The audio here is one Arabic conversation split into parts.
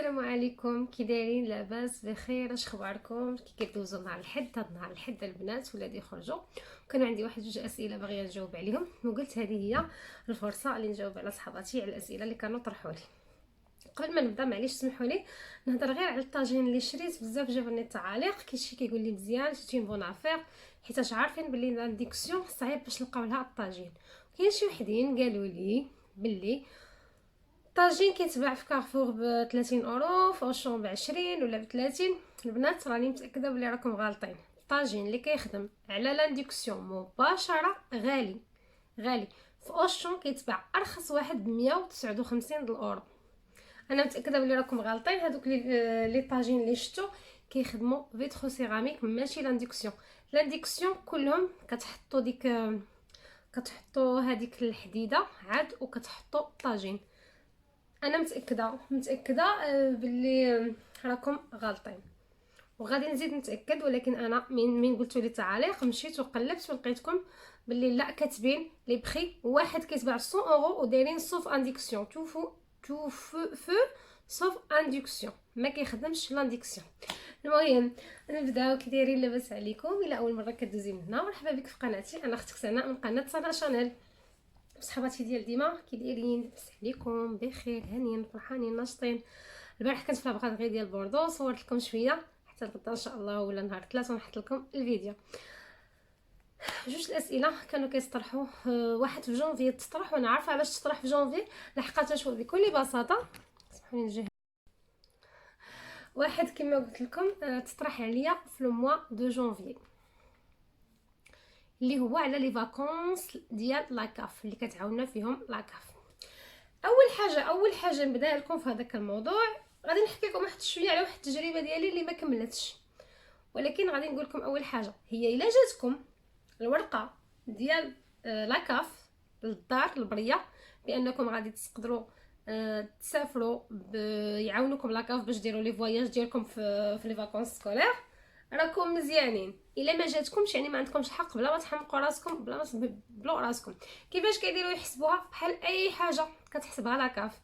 السلام عليكم، كي دايرين؟ لاباس بخير؟ اش اخباركم؟ كي كيدوزوا نهار الحد؟ هاد نهار الحد البنات ولادي يخرجوا، وكان عندي واحد جوج اسئله باغيه نجاوب عليهم، وقلت هذه هي الفرصه اللي نجاوب على صحباتي على الاسئله اللي كانوا طرحوا لي. قبل ما نبدا معليش سمحوا لي نهضر غير على الطاجين اللي شريت. بزاف جاوني التعاليق، كاين شي كيقول لي مزيان سيتي بون افير، حيت عارفين بلي لانديكسيون صعيب باش نلقاو لها الطاجين. كاين شي وحدين قالوا لي باللي طاجين كيتباع في كارفور ب 30 اورو، في اوشون ب 20 ولا ب 30. البنات راني متاكده بلي راكم غالطين. الطاجين اللي كيخدم على لاندكسيون مباشره غالي غالي. في اوشون كيتباع ارخص واحد ب 159 اورو. انا متاكده بلي راكم غالطين. هذوك لي طاجين اللي شفتو كيخدموا فيترو سيراميك ماشي لاندكسيون. لاندكسيون كلهم كتحطوا هذيك الحديده عاد وكتحطوا طاجين. انا متاكده باللي راكم غالطين، وغادي نزيد نتاكد. ولكن انا من قلتوا لي تعاليق مشيت وقلبت ولقيتكم باللي لا، كاتبين لي بري واحد كيتباع 100 اورو ودايرين صوف اندكسيون تو فو صوف اندكسيون، ما كيخدمش لاندكسيون. المهم نبداو. كي دايرين؟ لاباس عليكم؟ الى اول مره كدوزي من هنا، مرحبا بك في قناتي. انا اختك سناء من قناه سناء شانيل. صحباتي ديال ديما كي دايرين؟ لاباس عليكم؟ بخير، هانيين، فرحانين، ناشطين. البارح كنت في لابغاد غير ديال بوردو، صورت لكم شويه حتى غدا ان شاء الله ولا نهار 3 نحط لكم الفيديو. جوج الاسئله كانوا كيطرحوا، واحد في جونفي تطرح، وانا عارفه علاش تطرح في جونفي، لحقاش بكل بساطه سمحوا لي نجي. واحد كما قلت لكم تطرح عليا في لو موا دو جونفي، اللي هو على لي فاكونس ديال لاكاف اللي كتعاوننا فيهم لاكاف. اول حاجه نبدا لكم في هذاك الموضوع. غادي نحكي لكم واحد شويه على واحد التجربه ديالي اللي ما كملتش، ولكن غادي نقول لكم اول حاجه هي الا جاتكم الورقه ديال لاكاف للدار البريه بانكم غادي تقدروا تسافروا، يعاونوكم لاكاف باش ديروا لي فواياج ديالكم في لي فاكونس سكولير، راكم مزيانين. الا ما جاتكمش يعني ما عندكمش حق، بلا ما تحمقوا راسكم، بلا ما تبلوا راسكم. كيفاش كيديروا؟ يحسبوها بحال اي حاجه كتحسبها لاكاف،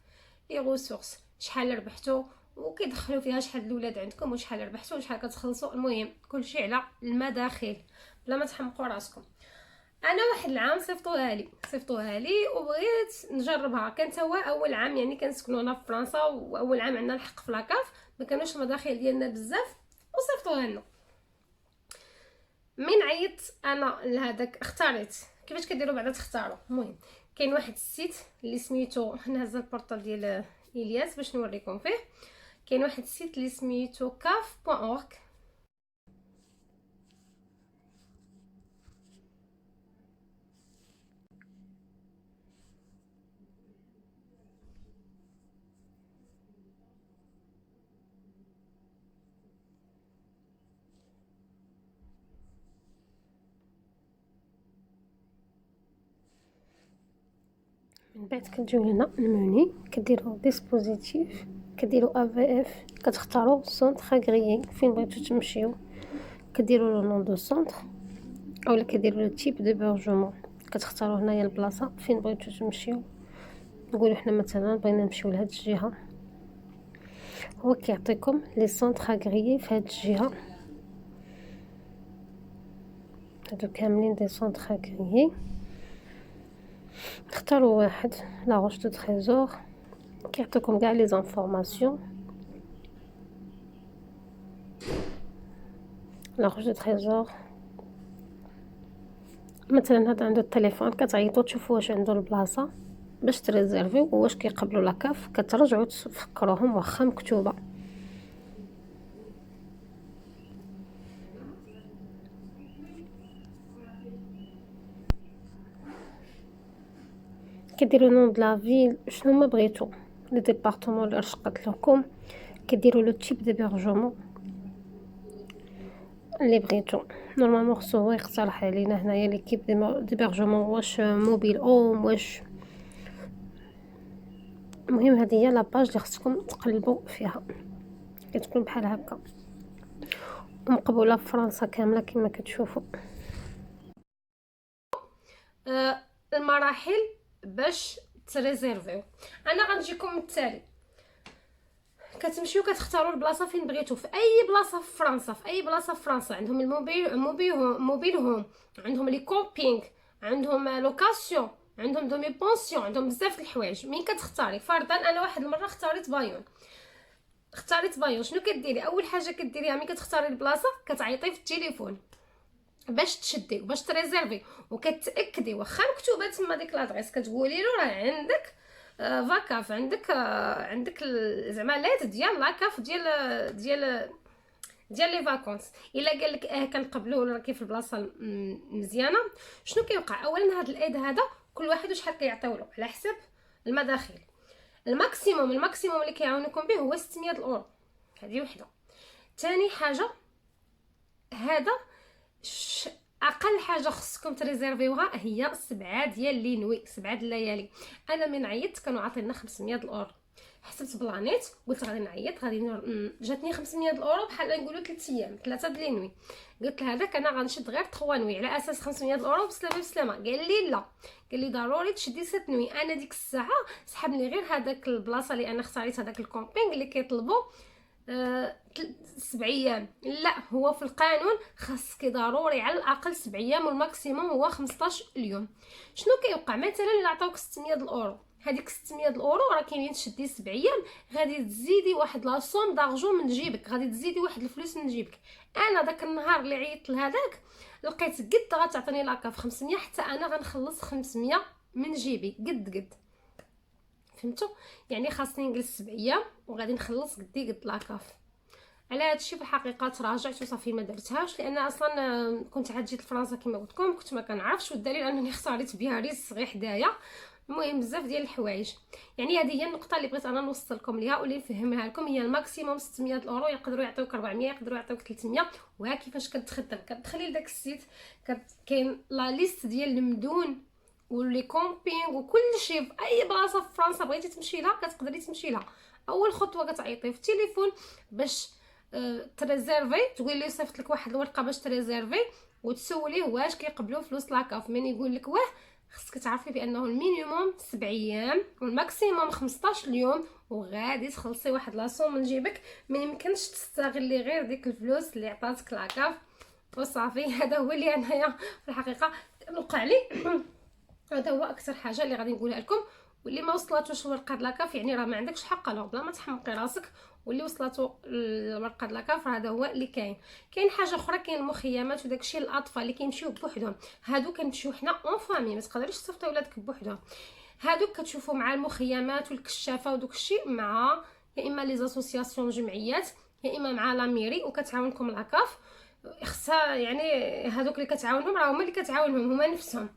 لي غوسورس، شحال ربحتوا وكيدخلوا فيها شحال الاولاد عندكم وشحال ربحتوا وشحال كتخلصوا. المهم كلشي على المداخل، بلا ما تحمقوا راسكم. انا واحد العام صيفطوها لي وبغيت نجربها. كانت هو اول عام يعني كنسكنوا هنا في فرنسا، واول عام عندنا الحق في لاكاف، ما كانوش المداخل ديالنا بزاف، وصيفطوها لنا. من عيطت انا لهذاك اختاريت. كيفاش كديروا بعدا تختاروا؟ المهم كاين واحد السيت اللي سميتو، نهز البورطال ديال الياس باش نوريكم فيه. كاين واحد السيت اللي سميتو caf.org. من بعد كتجيو هنا الموني، كديروا ديسبوزيتيف، كديروا AVF، كتختاروا سونتر اغريي فين بغيتو تمشيو، كديروا لو نون دو سونتر اولا كديروا لو تيب ديبرجمون، كتختاروا هنايا البلاصه فين بغيتو تمشيو. نقولوا حنا مثلا بغينا نمشيو لهاد الجهه، هو كيعطيكم لي سونتر اغريي في هاد الجهه. هادو كاملين دي سونتر اغريي. اختاروا واحد، لا روش دو تريزور، كيعطيكم كاع لي زانفورماسيون. لا روش دو تريزور مثلا هذا عنده التليفون، كتعيطوا تشوفوا واش عنده البلاصه باش تريزيرفيو، واش كيقبلوا لاكاف، كترجعوا تفكروهم واخا مكتوبه. كديروا نون د لا فيل شنو ما بغيتو، لي ديبارتمون اللي رشقت لكم، كديروا لو تيب ديبرجمون اللي بغيتو. نورمالمون خصو هو يقترح علينا هنايا ليكيب ديبرجمون، واش موبيل او واش. المهم هذه هي لاباج اللي خصكم تقلبوا فيها، كتكون بحال هكا ومقبوله في فرنسا كامله كما كتشوفوا. المراحل باش تريزيرفيو انا غنجيكم من التالي. كتمشيو كتختاروا البلاصه فين بغيتو، في اي بلاصه في فرنسا، في اي بلاصه في فرنسا عندهم الموبيل هوم، عندهم لي كومبينغ، عندهم لوكاسيون، عندهم دومي بونسيون، عندهم بزاف د الحوايج. مين كتختاري؟ فرضا انا واحد المره اختاريت بايون، شنو كديري؟ اول حاجه كديريها ملي كتختاري البلاصه كتعيطي في التليفون باش تشدي وباش تريزيرفي، وكتاكدي واخا مكتوبه تما ديك لادريس، كتقولي له راه عندك فاكاف، عندك زعما ليت ديال لاكاف ديال لي فاكونس. الا قال لك كنقبلوه ولا كيف البلاصه مزيانه، شنو كيوقع؟ اولا هذا الايد هذا كل واحد شحال كيعطيولو على حسب المداخيل. الماكسيموم اللي كيعاونكم به هو 600 الاورو، هذه وحده. ثاني حاجه، هذا اقل حاجه خصكم تريزيرفيوها هي 7 ديال لي نوي، 7 د الليالي. انا من عيطت كانوا عاطينا 500 الاورو، حسبت بلانيت قلت غادي نعيط، جاتني 500 الاورو بحال نقولوا 3 ايام، 3 د لي نوي. قلت لهذاك انا غنشد غير 3 نوي على اساس 500 الاورو بسلامه. قال لي لا، قال لي ضروري تشدي 6 نوي. انا ديك الساعه سحبني غير هذاك البلاصه اللي انا اختاريت، هذاك الكومبينغ اللي كيطلبوا 7 ايام. لا، هو في القانون خاصك ضروري على الاقل 7 ايام، والماكسيموم هو 15 اليوم. شنو كيوقع مثلا الا عطاوك 600 الاورو؟ هذيك 600 الاورو راه كاينين تشدي 7 ايام، غادي تزيدي واحد لا سوم دارجون من جيبك، غادي تزيدي واحد الفلوس من جيبك. انا داك النهار اللي عيطت لهذاك لقيت قد غتعطيني لاكاف 500، حتى انا غنخلص 500 من جيبي قد. فهمتوا؟ يعني خاصني نجلس 7 ايام وغادي نخلص قد لاكاف. على هادشي في الحقيقه تراجعت وصافي ما درتهاش، لان اصلا كنت عاد جيت لفرنسا كما قلت لكم، كنت ما كنعرفش، والدليل انني اختاريت بياريس غير حدايا. المهم بزاف ديال الحوايج. يعني هذه هي النقطه اللي بغيت انا نوصل لكم ليها واللي نفهمها لكم، هي الماكسيموم 600 الاورو، يقدروا يعطيوك 400، يقدروا يعطيوك 300. وها كيفاش كتخدم، كتدخلي لداك السيت، كاين لا ليست ديال المدن ولي كومبينغ وكل شيء. في اي بلاصه في فرنسا بغيتي تمشي لها كتقدري تمشي لها. اول خطوه كتعيطي في التليفون باش تريزيرفي، تقول لي صيفط لك واحد الورقه باش تريزيرفي، وتسوليه واش كيقبلوا فلوس لاكاف. من يقول لك واه، خصك تعرفي بانه المينيموم 7 ايام والماكسيموم 15 اليوم، وغادي تخلصي واحد لاصوم من جيبك. ما يمكنش تستغلي غير ديك الفلوس اللي عطاتك لاكاف وصافي. هذا هو اللي انايا في الحقيقه وقع لي. هذا هو اكثر حاجه اللي غادي نقولها لكم. واللي ما وصلاتوش الورقه د لاكاف يعني راه ما عندكش حق له، بلا ما تحمقي راسك. واللي وصلاتو الورقه د لاكاف هذا هو اللي كاين حاجه اخرى، كاين المخيمات وداكشي الاطفال اللي كيمشيو بوحدهم. هادو كنمشيو حنا اون فامي، ما تقدريش تصيفطي ولادك بوحدهم. هادوك كتشوفوا مع المخيمات والكشافه ودوك الشيء، مع يا اما لي زاسوسياسيون جمعيات، يا اما مع لا ميري، وكتعاونكم لاكاف. خصها يعني هادوك اللي كتعاونهم راه هما اللي كتعاونهم هما نفسهم،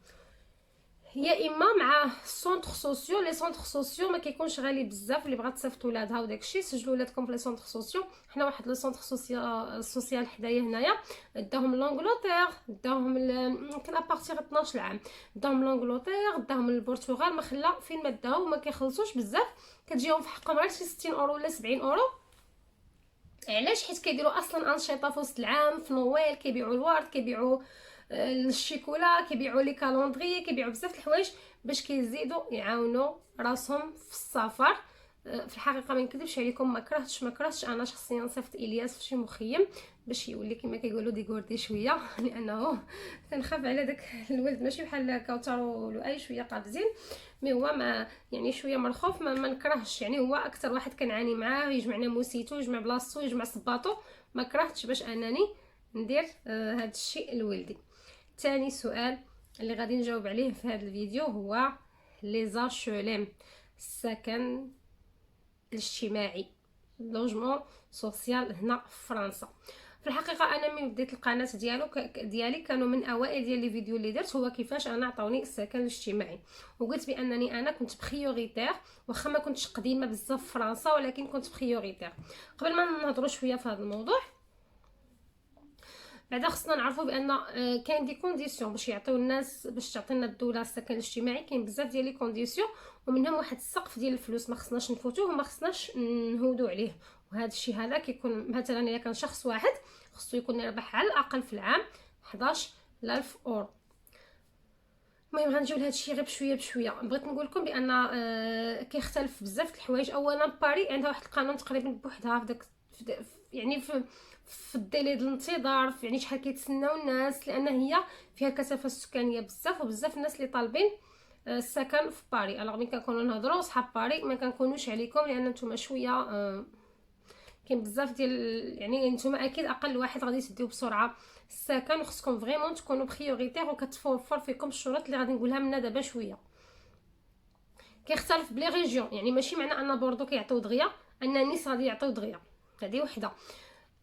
يا اما مع سونتر سوسيو. لي سونتر سوسيو ما كيكونش غالي بزاف، اللي بغات تصيفط ولادها وداكشي سجلوا ولادكم في لي سونتر سوسيو. حنا واحد لو سونتر سوسيال حدايا هنايا، داهم لونغلتير، داهم يمكن ابارتيغ 12 عام، داهم لونغلتير، داهم البرتغال، ما خلا فين ما داو ما كيخلصوش بزاف، كتجيهم في حقهم غير شي 60 اورو ولا 70 اورو. علاش؟ حيت كيديروا اصلا انشطه في وسط العام، في نويل كيبيعوا الورد، كيبيعوا الشيكولا، كيبيعوا لي كالوندري، كيبيعوا بزاف الحوايج باش كيزيدوا يعاونوا راسهم في السفر. في الحقيقه ما نكذبش عليكم، ما كرهتش انا شخصيا صيفط الياس في شي مخيم باش يولي كما كيقولوا ديغوردي شويه، لانه كنخاف على داك الولد، ماشي بحال كوثر له اي شويه قابزين، مي هو ما يعني شويه مرخوف. ما نكرهش، يعني هو اكثر واحد كنعاني معاه، يجمع ناموسيتو، يجمع بلاصتو، يجمع صباطو. ما كرهتش باش انني ندير هذا الشيء لولدي. ثاني سؤال اللي غادي نجاوب عليه في هذا الفيديو هو لي زارشوليم، السكن الاجتماعي، لوجمون سوسيال هنا في فرنسا. في الحقيقه انا من بديت القناه ديالي كانوا من اوائل ديال لي فيديو اللي درت هو كيفاش انا عطاوني السكن الاجتماعي، وقلت بانني انا كنت بريوريتير، واخا ما كنتش قديمه بزاف في فرنسا ولكن كنت بريوريتير. قبل ما نهضروا شويه في هذا الموضوع، بعدا خصنا نعرفوا بان كاين دي كونديسيون باش يعطيو الناس، باش تعطينا الدوله السكن الاجتماعي. كاين بزاف ديال لي كونديسيون، ومنهم واحد السقف ديال الفلوس ما خصناش نفوتوه وما خصناش نهودوا عليه. وهذا الشيء هذا كيكون مثلا الا كان شخص واحد خصو يكون يربح على الاقل في العام 11000 اورو. المهم غنجيو لهذا الشيء غير بشويه بشويه. بغيت نقول لكم بان كيختلف بزاف الحوايج. اولا باري عندها واحد القانون تقريبا بوحدها في داك يعني في الديلي ديال الانتظار، يعني شحال كيتسناو الناس، لان هي فيها الكثافه السكانيه بزاف وبزاف الناس اللي طالبين السكن في باري. الوغ ملي كنكونوا نهضروا صحاب باري ما كنكونوش عليكم، لان نتوما شويه كاين بزاف ديال يعني نتوما اكيد اقل واحد غادي تديو بسرعه السكن، وخصكم فريمون تكونوا بريوريتير وكتوفر فيكم الشروط اللي غادي نقولها منا دابا شويه. كيختلف بلي ريجيون، يعني ماشي معنى ان بوردو كيعطيو دغيا ان نيس غادي يعطيو دغيا، هذه وحده.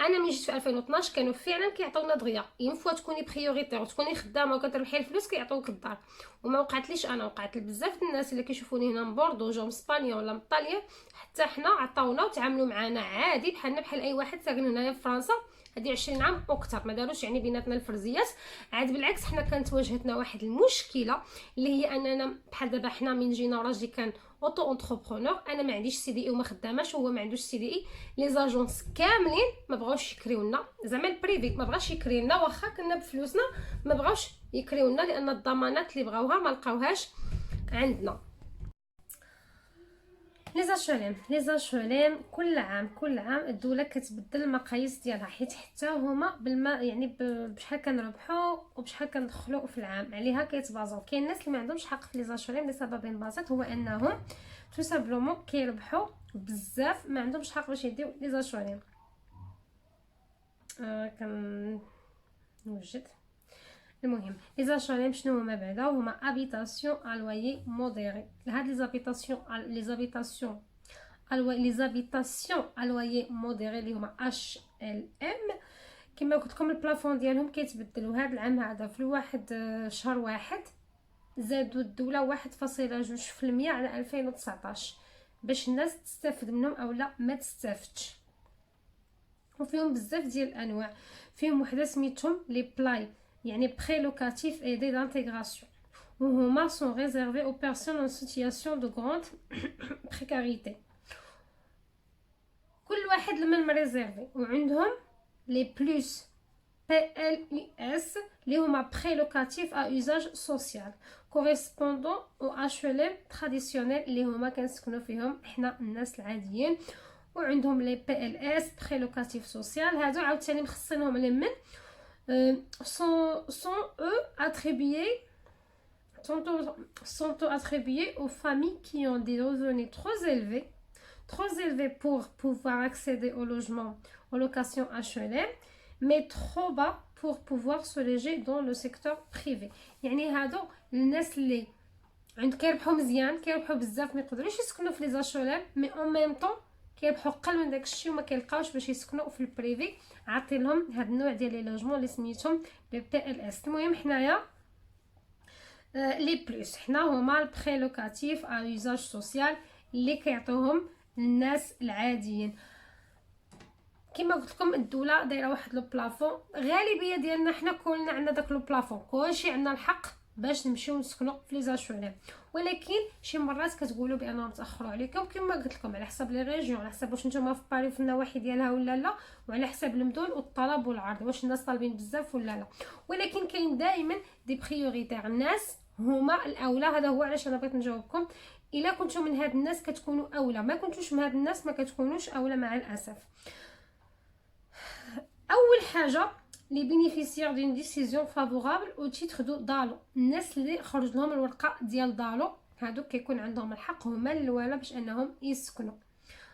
انا ملي جيت في 2012 كانوا فعلا كيعطيونا دغيا، ينفوا تكوني بريوريتير وتكوني خدامه وكتربحي الفلوس كيعطيوك الدار. وما وقعتليش انا، وقعت لبزاف الناس اللي كيشوفوني هنا من بوردو جاو من اسبانيا ولا من ايطاليا، حتى حنا عطاونا وتعاملوا معنا عادي بحالنا بحال اي واحد ساكن هنايا في فرنسا. هذه 20 عام واكثر ما داروش يعني بيناتنا الفرزيات، عاد بالعكس حنا كانت واجهتنا واحد المشكله اللي هي اننا بحال دابا حنا من جينا راجلي كان اوتو انتربرونور، انا ما عنديش سي دي اي وما خداماش وهو ما عندوش سي دي اي، لي زاجونس كاملين ما بغاوش يكريو لنا، زعما البريفي ما بغاش يكري لنا واخا كنا بفلوسنا، ما بغاوش يكريو لنا لان الضمانات اللي بغاوها ما لقاوهاش عندنا. لي زاشوليم كل عام الدوله كتبدل المقاييس ديالها، حيت حتى هما يعني بشحال كنربحوا وبشحال كندخلوا في العام عليها كيتبازاو. كاين الناس اللي ما عندهمش حق في لي زاشوليم لسبب بسيط، هو انهم تو سامبلومون كيربحوا بزاف ما عندهمش حق باش يديو لي زاشوليم. نوجد المهم لي زاشوليم شنو هما بعدا؟ هما ابيتاسيون ا لويي موديري. هاد لي زابيتاسيون ا لويي موديري اللي هما اش ال ام، كما قلت لكم البلافون ديالهم كيتبدل. وهذا العام هذا في واحد شهر واحد زادوا الدوله 1.2% على 2019 باش الناس تستافد منهم او لا ما تستافدش. وفيهم بزاف ديال الانواع، فيهم وحده سميتهم لي بلاي يعني بري لوكاتيف ايدي دانتيغراسيون، وهما سون ريزيرفي او بيرسون ان سيتياسيون دو غروند بريكاريتي. كل واحد لمن مريزيرفي. وعندهم لي بلوس PLUS اللي هما بري لوكاتيف ا يوزاج سوسيال كوريسبوندون او HLM تراديسيونيل اللي هما كنسكنوا فيهم حنا الناس العاديين. وعندهم لي PLS بري لوكاتيف سوسيال، هادو عاوتاني مخصصينهم لمن sont eux attribués aux familles qui ont des revenus trop élevés pour pouvoir accéder au logement, aux locations HLM, mais trop bas pour pouvoir se loger dans le secteur privé. يعني هادو الناس اللي كيربحوا مزيان، كيربحوا بزاف، ما يقدروش يسكنوا في لي زاشولام، مي اون ميم طون كيربحوا قل من داكشي وما كيلقاوش باش يسكنوا في البريفي. عاطين لهم هاد النوع ديال لي لوجمون اللي سميتهم لي PLS. المهم حنايا لي بلوس حنا هما البري لوكاتيف ا يوزاج سوسيال اللي كيعطوهم الناس العاديين. كما قلت لكم الدوله دايره واحد لو بلافون، غالبيه ديالنا حنا كلنا عندنا داك لو بلافون، كلشي عندنا الحق باش نمشيو نسكنوا في لي زاشولام، ولكن شي مرات كتقولوا بانهم تاخروا عليكم كما قلت لكم على حسب لي ريجيون، على حسب واش نتوما في باري في النواحي ديالها ولا لا، وعلى حسب المدن والطلب والعرض واش الناس طالبين بزاف ولا لا. ولكن كاين دائما دي بريوريتير، الناس هما الاولى. هذا هو علاش انا بغيت نجاوبكم. الا كنتو من هاد الناس كتكونوا اولى، ما كنتوش من هاد الناس ما كتكونوش اولى مع الاسف. اول حاجه لي بينيفيسيير دون ديسيزيون فافورابل او تيتر دو دالو، الناس اللي خرج لهم الورقه ديال دالو هادو كيكون عندهم الحق هما الاولى باش انهم يسكنوا.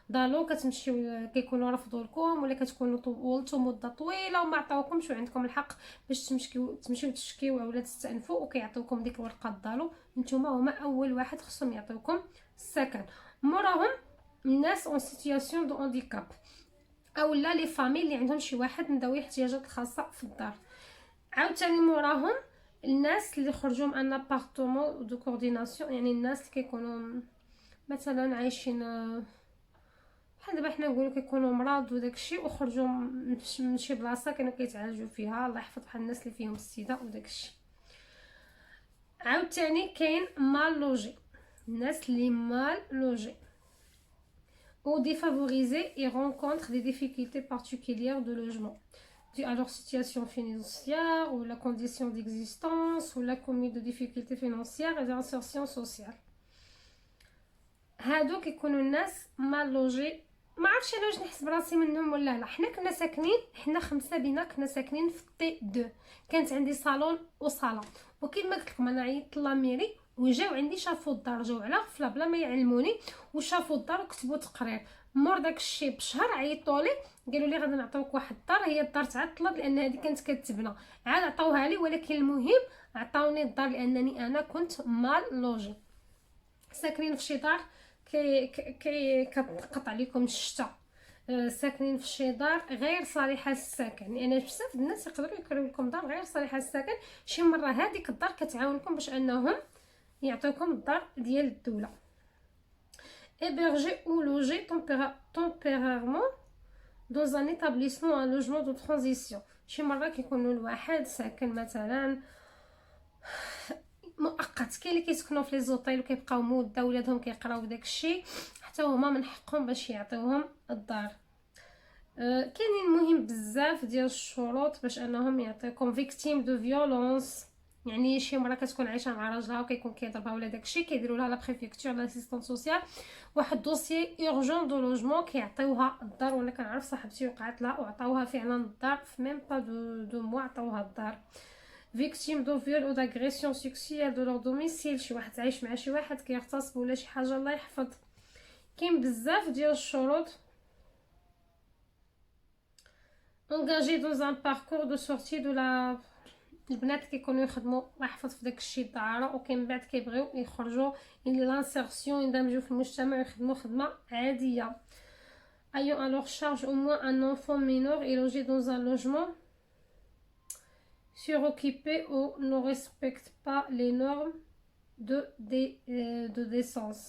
دالو كتمشيو كيكونوا رفضوا لكم ولا كتكونوا طولتوا مده طويله وما عطاوكمش، وعندكم الحق باش تمشيو تشكيو اولا تستأنفوا وكيعطيوكم ديك الورقه دالو. نتوما هما اول واحد خصهم يعطيوكم السكن. موراهم الناس اون سيتوياسيون دو هانديكاب اولا لي فامي اللي عندهم شي واحد من ذوي الاحتياجات الخاصه في الدار. عاوتاني موراهم الناس اللي خرجوا من ان ابارتمون دو كورديناسيون، يعني الناس اللي كيكونوا مثلا عايشين بحال دابا حنا نقولوا كيكونوا مرض وداكشي وخرجوا من شي بلاصه كانوا كيتعالجوا فيها، الله يحفظ بحال الناس اللي فيهم السيده وداكشي. عاوتاني كاين مال لوجي، الناس اللي مال لوجي ou défavorisés et rencontrent des difficultés particulières de logement. dû à leur situation financière ou la condition d'existence ou la commis de difficultés financières et d'insertion sociale. هادو كيكونوا الناس مال لوجي. ما عرفتش انا واش نحس براسي منهم ولا لا. حنا كنا ساكنين، حنا 5 بينا كنا ساكنين في تي 2. كانت عندي صالون وصاله، وكيف ما قلت لكم انا عيطت لاميري وجاو عندي شافوا الدار، جاو على غفله بلا ما يعلموني وشافوا الدار وكتبوا تقرير. مور داك الشيء بشهر عيطوا لي قالوا لي غادي نعطيوك واحد الدار، هي الدار تعطلت لان هذه كانت كتبنى، عاد عطاوها لي، ولكن المهم عطاوني الدار لانني انا كنت مال لوجي. ساكنين في شي دار كتقطع عليكم الشتاء، ساكنين في شي دار غير صالحه للسكن، لان بزاف الناس يقدروا يكريو لكم دار غير صالحه للسكن. شي مره هذيك الدار كتعاونكم باش انهم يعطيوكم الدار ديال الدوله. héberger ou loger temporairement dans un établissement un logement de transition. شي مره كيكونوا الواحد ساكن مثلا مؤقت، كاين اللي كيسكنوا في لي زوطيل وكيبقاو مده ولادهم كيقراو داك الشيء، حتى هما من حقهم باش يعطيوهم الدار. كاينين مهم بزاف ديال الشروط باش انهم يعطيكم فيكتيم دو فيولونس، يعني شي مره كتكون عايشه مع راجلها وكيكون كيضربها ولا داكشي، كيديروا لها لا بريفيكتور لاسيستانس سوسيال واحد دوسيي اورجون دو لوجمون كيعطيوها الدار. وانا كنعرف صاحبتي وقعت لها وعطاوها فعلا الدار في ميم با دو موا عطاوها الدار. فيكتيم دو فيول او داغريسيون سيكسيال دو لور دوميسيل، شي واحد عايش مع شي واحد كيغتصب ولا شي حاجه الله يحفظ. كاين بزاف ديال الشروط. engagé dans un parcours de sortie de la. البنات كيكونوا يخدموا الله يحفظ في داك الشيء الدعاره، وكاين بعد كيبغيو يخرجوا لانسيرسيون يندمجوا في المجتمع ويخدموا خدمه عاديه. ayant à leur charge au moins un enfant mineur et logé dans un logement suroccupé ou ne respecte pas les normes de décence.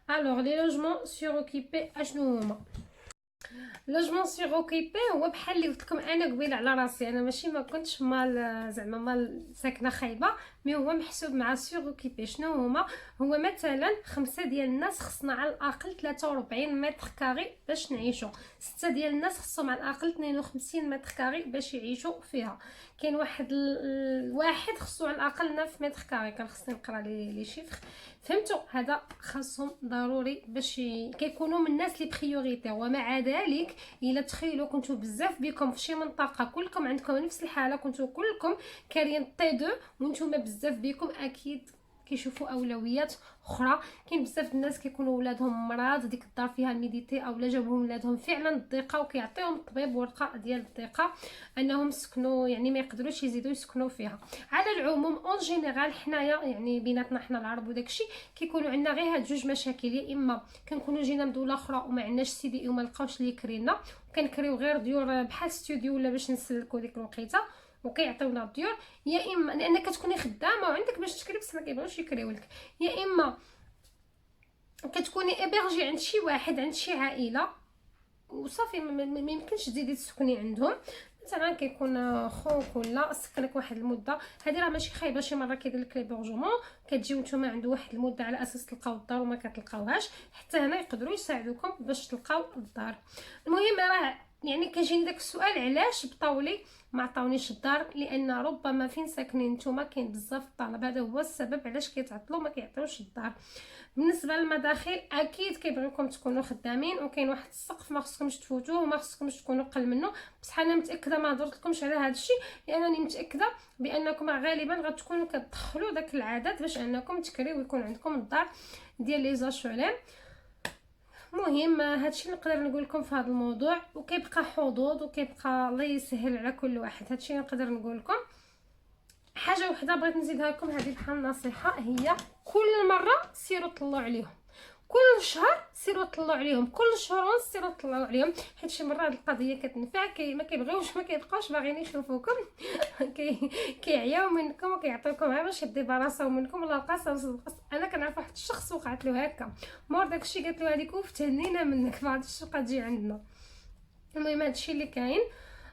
alors les logements suroccupés اشنو هما؟ لوجمون سيغوكيبي هو بحال اللي قلت لكم انا قبيله على راسي، انا ماشي ما كنتش مال زعما مال ساكنه خايبه، مي هو محسوب مع سيغوكيبي. شنو هما؟ هو مثلا 5 ديال الناس خصنا على الاقل 43 متر كاري باش نعيشوا، 6 ديال الناس خصهم على الاقل 52 متر كاري باش يعيشوا فيها. كاين واحد الواحد خصو على الاقل 9 متر كاري. كان خصني نقرا لي شيفر، فهمتوا؟ هذا خاصهم ضروري باش كيكونوا من الناس لي بريوريتي. ومع ذلك الا تخيلوا كنتوا بزاف بكم في شي منطقه كلكم عندكم نفس الحاله، كنتوا كلكم كارين تي 2 وانتم بزاف بكم، اكيد كيشوفوا اولويات اخرى. كاين بزاف الناس كيكونوا ولادهم مرض، ديك الدار فيها الميديتي اولا جابوهم ولادهم فعلا الضيقه وكيعطيهم الطبيب ورقه ديال الضيقه انهم يسكنوا، يعني ما يقدروش يزيدوا يسكنوا فيها. على العموم اون جينيرال حنايا يعني بيناتنا حنا العرب وداكشي كيكونوا عندنا غير هاد جوج مشاكل، يا اما كنكونوا جينا من دوله اخرى وما عندناش سي دي وما لقاوش اللي يكرينا وكنكريو غير ديور بحال ستوديو ولا باش نسلكوا ديك الوقيته وكيعطيونا الديور، يا اما لانك كتكوني خدامه وعندك باش تكري بس ما كيبغيوش يكريو لك، يا اما كتكوني ابيرجي عند شي واحد عند شي عائله وصافي ما يمكنش تزيدي تسكني عندهم. مثلا كيكون خوك ولا سكنك واحد المده، هذه راه ماشي خايبه. شي مره كيدير لك ليبورجمون كتجيو نتوما عنده واحد المده على اساس تلقاو الدار وما كتلقاوهاش، حتى هنا يقدروا يساعدوكم باش تلقاو الدار. المهم راه يعني كيجيني داك السؤال علاش بطاولي ما عطاونيش الدار، لان ربما فين ساكنين نتوما كاين بزاف الطلب، هذا هو السبب علاش كيتعطلوا ما كيعطيوش الدار. بالنسبه للمداخل اكيد كيبغيوكم تكونوا خدامين وكاين واحد السقف ما خصكمش تفوتوه وما خصكمش تكونوا قل منه، بصح انا متاكده ما هضرت لكمش على هذا الشيء لانني متاكده بانكم غالبا غتكونوا كتدخلوا داك العادات باش انكم تكريو ويكون عندكم الدار ديال لي زاشولين. المهم هادشي اللي نقدر نقول لكم في هذا الموضوع، وكيبقى حظوظ وكيبقى الله يسهل على كل واحد. هادشي اللي نقدر نقول لكم. حاجه وحده بغيت نزيدها لكم، هذه بحال نصيحه، هي كل مره سيروا طلعوا عليهم، كل شهر سيروا طلعوا عليهم، كل شهر سيروا طلعوا عليهم، حيت شي مره هاد القضيه كتنفع. ما كيبغيوش ما كيبقاوش باغيين يشوفوكم كيعياو منكم وكيعطيوكم غير باش يديباراساو منكم ولا القصص. انا كنعرف واحد الشخص وقعت له هكا، مور داكشي قالت له هذيك وفتهنينا منك بعد الشقه تجي عندنا. المهم هادشي اللي كاين،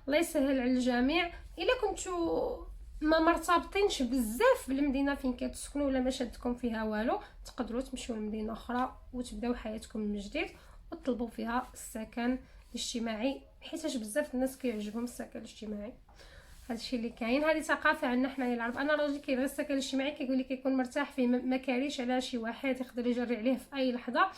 الله يسهل على الجميع. الا كنتو ما مرتبطينش بزاف بالمدينه فين كتسكنوا ولا ما شادكم فيها والو، تقدروا تمشيو لمدينه اخرى وتبداو حياتكم من جديد وتطلبوا فيها السكن الاجتماعي حيتاش بزاف الناس كيعجبهم السكن الاجتماعي. هادشي اللي كاين. هذه ثقافه عندنا حنايا العرب. انا راجل كيبغي السكن الاجتماعي كيقول لي كيكون مرتاح فيه، ما كاريش على شي واحد يقدر يجري عليه في اي لحظه.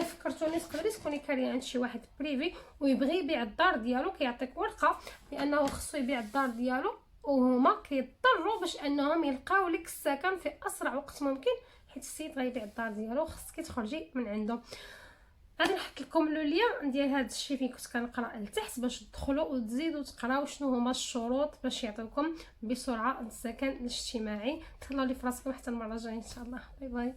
فكرتوني تقدري تكوني كاريه عند شي واحد بريفي ويبغي يبيع الدار ديالو، كيعطيك ورقه بانه خصو يبيع الدار ديالو، وهما كيضطروا باش انهم يلقاو لك السكن في اسرع وقت ممكن، حيت السيد غيبيع الدار ديالو خصك تخرجي من عنده. غادي نحط لكم لو لين ديال هذا الشيء فين كنت كنقرا لتحت باش تدخلوا وتزيدوا تقراو شنو هما الشروط باش يعطيوكم بسرعه السكن الاجتماعي. تهلاو لي فراسكم حتى المره الجايه ان شاء الله. باي باي.